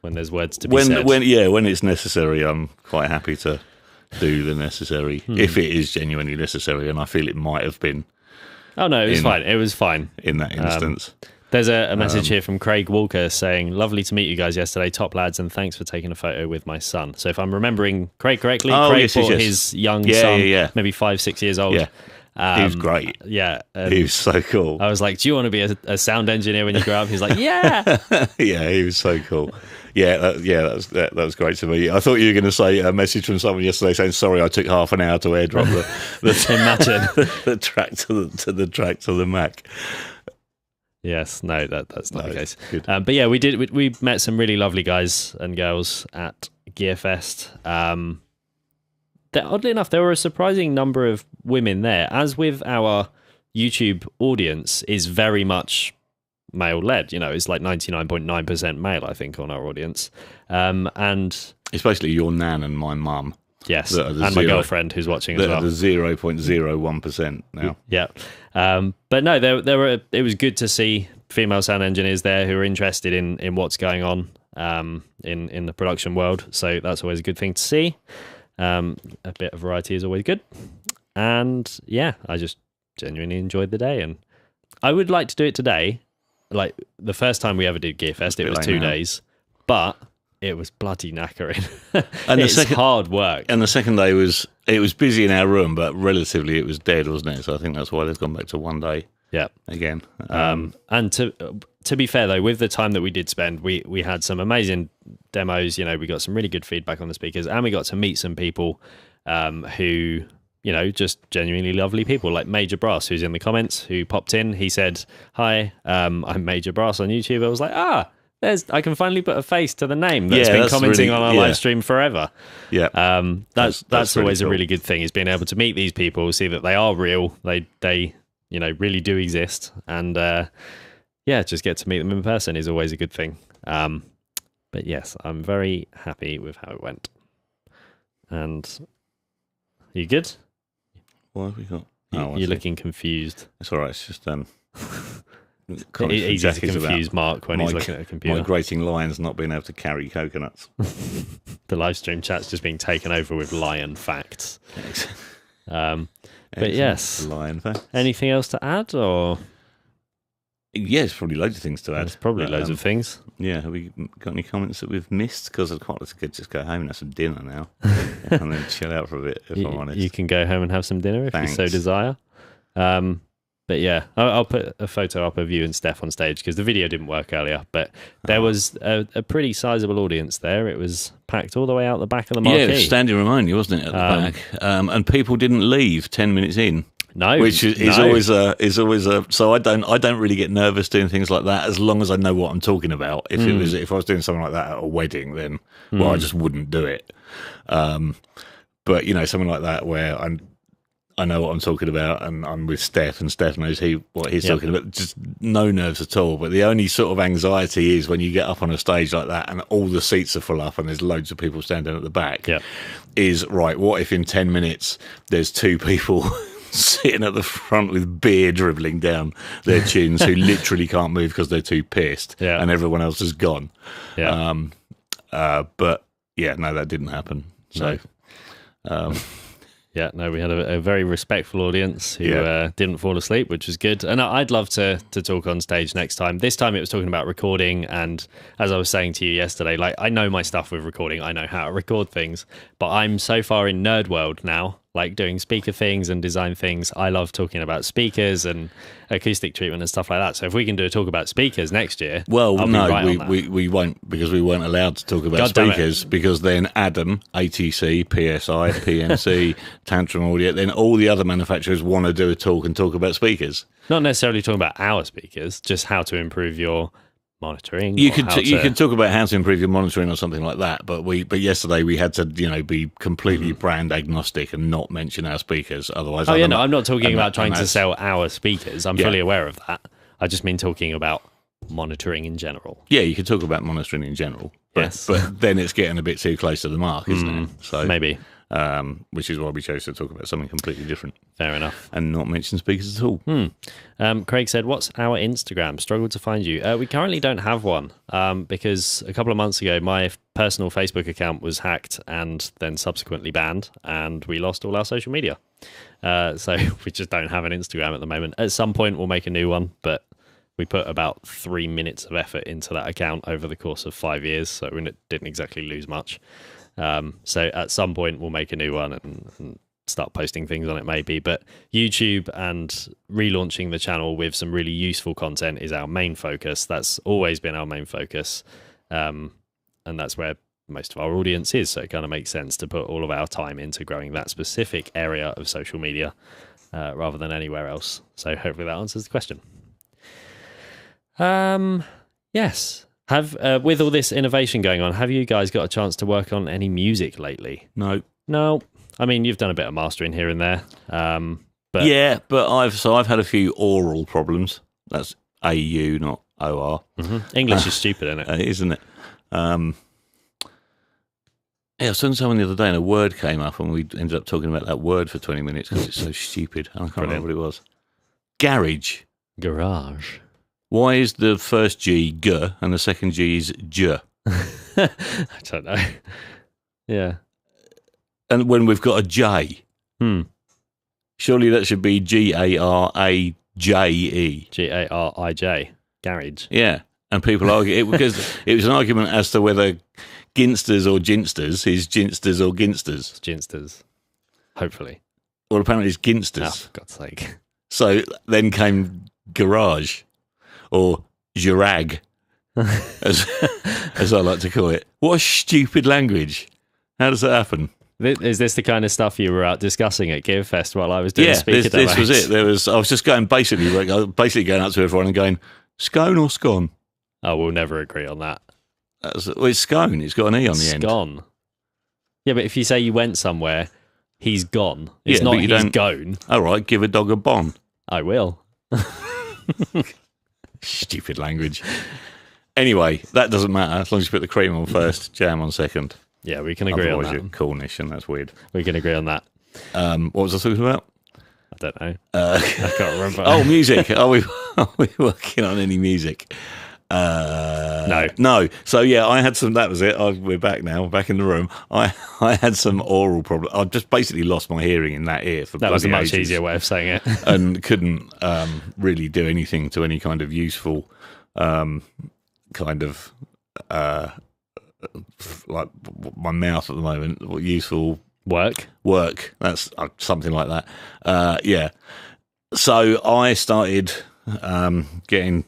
there's words to be said. When it's necessary, I'm quite happy to do the necessary, if it is genuinely necessary, and I feel it might have been. Oh, no, it was fine. It was fine. In that instance. There's a message here from Craig Walker saying, lovely to meet you guys yesterday, top lads, and thanks for taking a photo with my son. So if I'm remembering Craig correctly, Craig brought his young son, maybe 5-6 years old. Yeah. He was great. Yeah. He was so cool. I was like, do you want to be a sound engineer when you grow up? He's like, yeah. Yeah, he was so cool. That was great to me. I thought you were going to say a message from someone yesterday saying, sorry, I took half an hour to airdrop the track to the Mac. Yes, no, that's not the case. But yeah, we met some really lovely guys and girls at GearFest. Oddly enough, there were a surprising number of women there, as with our YouTube audience is very much male-led. You know, it's like 99.9% male, I think, on our audience. And it's basically your nan and my mum. Yes, and my girlfriend who's watching as well. The 0.01% now. Yeah, but no, there were. It was good to see female sound engineers there who are interested in what's going on in the production world. So that's always a good thing to see. A bit of variety is always good, and yeah, I just genuinely enjoyed the day, and I would like to do it today. Like the first time we ever did GearFest, it was 2 days, but it was bloody knackering. And it's hard work. And the second day was busy in our room, but relatively it was dead, wasn't it? So I think that's why they've gone back to 1 day. Yeah. Again. And to be fair though, with the time that we did spend, we had some amazing demos. You know, we got some really good feedback on the speakers, and we got to meet some people who, you know, just genuinely lovely people, like Major Brass, who's in the comments, who popped in. He said, "Hi, I'm Major Brass on YouTube." I was like, I can finally put a face to the name that's been commenting on our live stream forever. Yeah, that's really always cool. A really good thing, is being able to meet these people, see that they are real, they you know really do exist, and just get to meet them in person is always a good thing. But yes, I'm very happy with how it went. And you good? What have we got? You're looking confused. It's all right. It's just easy to confuse Mark when he's looking at a computer. Migrating lions not being able to carry coconuts. The live stream chat's just being taken over with lion facts. But yes, lion facts. Anything else to add, or? Yes, probably loads of things to add. There's probably loads of things. Yeah, have we got any comments that we've missed? Because I'd quite like to just go home and have some dinner now, and then chill out for a bit. If I'm honest, you can go home and have some dinner if you so desire. But yeah, I'll put a photo up of you and Steph on stage, because the video didn't work earlier. But there was a pretty sizable audience there. It was packed all the way out the back of the marquee. Yeah, it was standing room only, wasn't it, at the back? And people didn't leave 10 minutes in. No, which is always a. So I don't really get nervous doing things like that, as long as I know what I'm talking about. If I was doing something like that at a wedding, then I just wouldn't do it. But you know, something like that where I know what I'm talking about, and I'm with Steph, and Steph knows what he's talking about. Just no nerves at all. But the only sort of anxiety is when you get up on a stage like that and all the seats are full up and there's loads of people standing at the back. Yeah. Is right. What if in 10 minutes there's two people sitting at the front with beer dribbling down their chins who literally can't move because they're too pissed, and everyone else has gone. Yeah. But yeah, no, that didn't happen. So. No. Yeah, no, we had a very respectful audience who didn't fall asleep, which was good. And I'd love to talk on stage next time. This time it was talking about recording. And as I was saying to you yesterday, like, I know my stuff with recording. I know how to record things. But I'm so far in nerd world now, like doing speaker things and design things. I love talking about speakers and acoustic treatment and stuff like that. So if we can do a talk about speakers next year, well, I'll no, be right we won't, because we weren't allowed to talk about God speakers, because then Adam, ATC, PSI, PNC, Tantrum Audio, then all the other manufacturers want to do a talk and talk about speakers. Not necessarily talking about our speakers, just how to improve your monitoring. You could talk about how to improve your monitoring or something like that, but yesterday we had to be completely brand agnostic and not mention our speakers. Otherwise, I'm not talking about trying to sell our speakers. I'm fully aware of that. I just mean talking about monitoring in general. Yeah, you could talk about monitoring in general. But then it's getting a bit too close to the mark, isn't it? So maybe. Which is why we chose to talk about something completely different. Fair enough. And not mention speakers at all. Craig said, what's our Instagram? Struggled to find you. We currently don't have one because a couple of months ago, my personal Facebook account was hacked and then subsequently banned, and we lost all our social media. So we just don't have an Instagram at the moment. At some point, we'll make a new one, but we put about 3 minutes of effort into that account over the course of 5 years, so we didn't exactly lose much. So at some point we'll make a new one and start posting things on it maybe, but YouTube and relaunching the channel with some really useful content is our main focus. That's always been our main focus, and that's where most of our audience is, so it kind of makes sense to put all of our time into growing that specific area of social media rather than anywhere else. So hopefully that answers the question. Yes. With all this innovation going on, have you guys got a chance to work on any music lately? No. I mean, you've done a bit of mastering here and there. But yeah, but I've had a few oral problems. That's AU, not OR. Mm-hmm. English is stupid, isn't it? Isn't it? I was talking to someone the other day and a word came up and we ended up talking about that word for 20 minutes because it's so stupid. I can't remember what it was. Garage. Why is the first G G and the second G is J? I don't know. Yeah. And when we've got a J, surely that should be Garage. Garij. Garage. Yeah. And people argue it because it was an argument as to whether Ginsters or Ginsters is Ginsters or Ginsters. Ginsters. Hopefully. Well, apparently it's Ginsters. Oh, for God's sake. So then came Garage. Or Girag, as I like to call it. What a stupid language. How does that happen? Is this the kind of stuff you were out discussing at GearFest while I was doing speaker this was it. I was just going basically going up to everyone and going, scone or scone? Oh, we'll never agree on that. It's scone. It's got an E on the end. Scone. Yeah, but if you say you went somewhere, he's gone. It's not he's gone. All right, give a dog a bon. I will. Stupid language. Anyway, that doesn't matter as long as you put the cream on first, jam on second. Yeah, we can agree on that. Otherwise you're Cornish and that's weird. We can agree on that. What was I talking about? I don't know. I can't remember. Oh, music. Are we working on any music? No. So yeah, I had some. That was it. We're back now. Back in the room. I had some oral problems. I just basically lost my hearing in that ear for that was a much ages, easier way of saying it, and couldn't really do anything to any kind of useful kind of like my mouth at the moment. Useful work. That's something like that. Yeah. So I started asking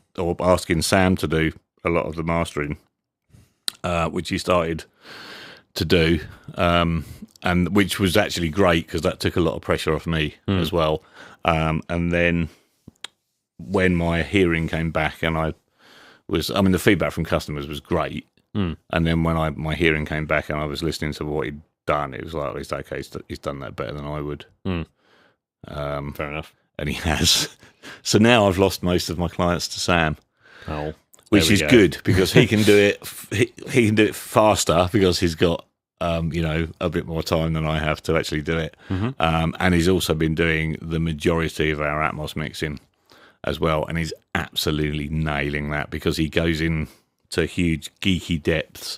Sam to do a lot of the mastering, which he started to do, and which was actually great because that took a lot of pressure off me as well. And then when my hearing came back, and the feedback from customers was great. And then when my hearing came back and I was listening to what he'd done, it was like, at least okay, he's done that better than I would. Fair enough. And he has. So now I've lost most of my clients to Sam. Oh, which is good because he can do it. He can do it faster because he's got a bit more time than I have to actually do it. And he's also been doing the majority of our Atmos mixing as well, and he's absolutely nailing that because he goes in to huge geeky depths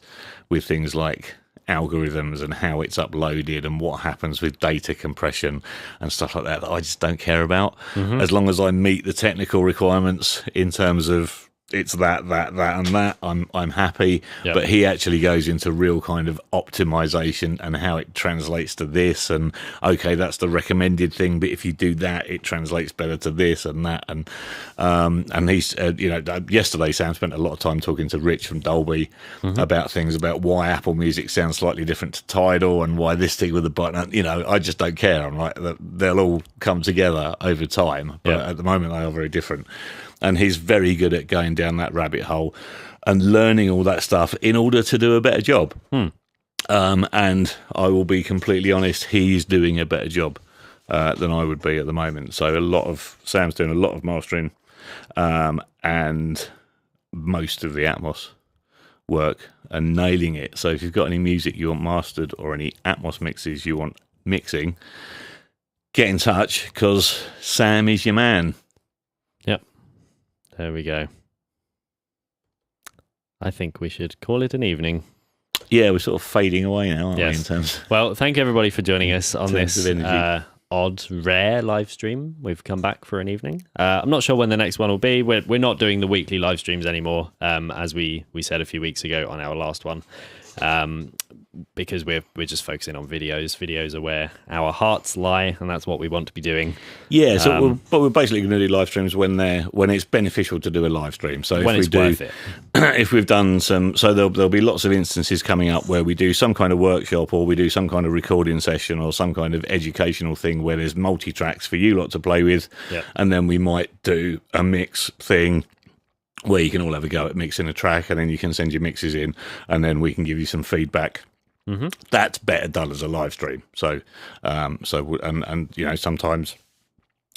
with things like algorithms and how it's uploaded and what happens with data compression and stuff like that I just don't care about. As long as I meet the technical requirements in terms of it's that and that, I'm happy. Yep. But he actually goes into real kind of optimization and how it translates to this, and okay, that's the recommended thing, but if you do that, it translates better to this and that. And he's yesterday Sam spent a lot of time talking to Rich from Dolby about things, about why Apple Music sounds slightly different to Tidal and why this thing with the button. I just don't care. I'm like, they'll all come together over time, but at the moment they are very different. And he's very good at going down that rabbit hole and learning all that stuff in order to do a better job. And I will be completely honest, he's doing a better job than I would be at the moment. So Sam's doing a lot of mastering and most of the Atmos work and nailing it. So if you've got any music you want mastered or any Atmos mixes you want mixing, get in touch because Sam is your man. There we go. I think we should call it an evening. Yeah, we're sort of fading away now, aren't we? In terms. Well, thank everybody for joining us on this odd, rare live stream. We've come back for an evening. I'm not sure when the next one will be. We're not doing the weekly live streams anymore, as we said a few weeks ago on our last one. Because we're just focusing on videos. Videos are where our hearts lie, and that's what we want to be doing. Yeah, so we're basically going to do live streams when it's beneficial to do a live stream. So when it's worth it. If we've done so there'll be lots of instances coming up where we do some kind of workshop or we do some kind of recording session or some kind of educational thing where there's multi-tracks for you lot to play with, and then we might do a mix thing where you can all have a go at mixing a track, and then you can send your mixes in, and then we can give you some feedback. That's better done as a live stream. So sometimes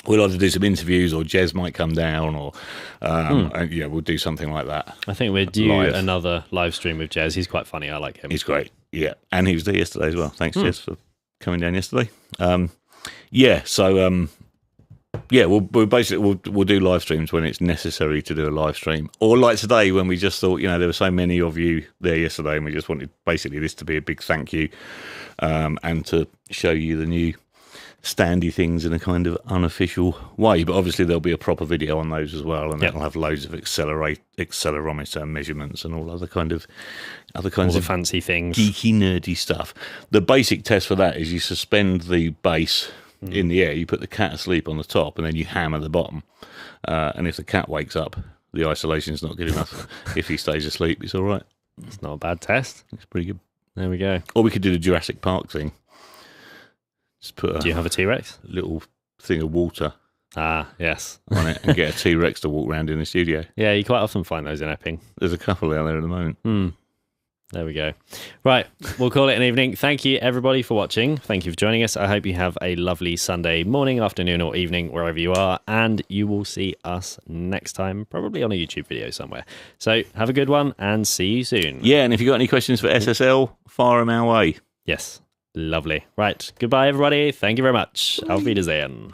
we'll either do some interviews or Jez might come down, or and, we'll do something like that. I think we're due another live stream with Jez. He's quite funny. I like him. He's great. Yeah, and he was there yesterday as well. Thanks, Jez, for coming down yesterday. We'll do live streams when it's necessary to do a live stream, or like today when we just thought, there were so many of you there yesterday, and we just wanted basically this to be a big thank you, and to show you the new standy things in a kind of unofficial way. But obviously there'll be a proper video on those as well, and that'll have loads of accelerometer measurements and all other kinds of fancy things, geeky nerdy stuff. The basic test for that is you suspend the bass in the air, you put the cat asleep on the top, and then you hammer the bottom. And if the cat wakes up, the isolation's not good enough. If he stays asleep, it's all right. It's not a bad test. It's pretty good. There we go. Or we could do the Jurassic Park thing. Just put do you have a T-Rex? Little thing of water. Yes. On it, and get a T-Rex to walk around in the studio. Yeah, you quite often find those in Epping. There's a couple out there at the moment. There we go. Right, we'll call it an evening. Thank you, everybody, for watching. Thank you for joining us. I hope you have a lovely Sunday morning, afternoon, or evening, wherever you are, and you will see us next time, probably on a YouTube video somewhere. So have a good one, and see you soon. Yeah, and if you've got any questions for SSL, fire them our way. Yes, lovely. Right, goodbye, everybody. Thank you very much. Auf Wiedersehen.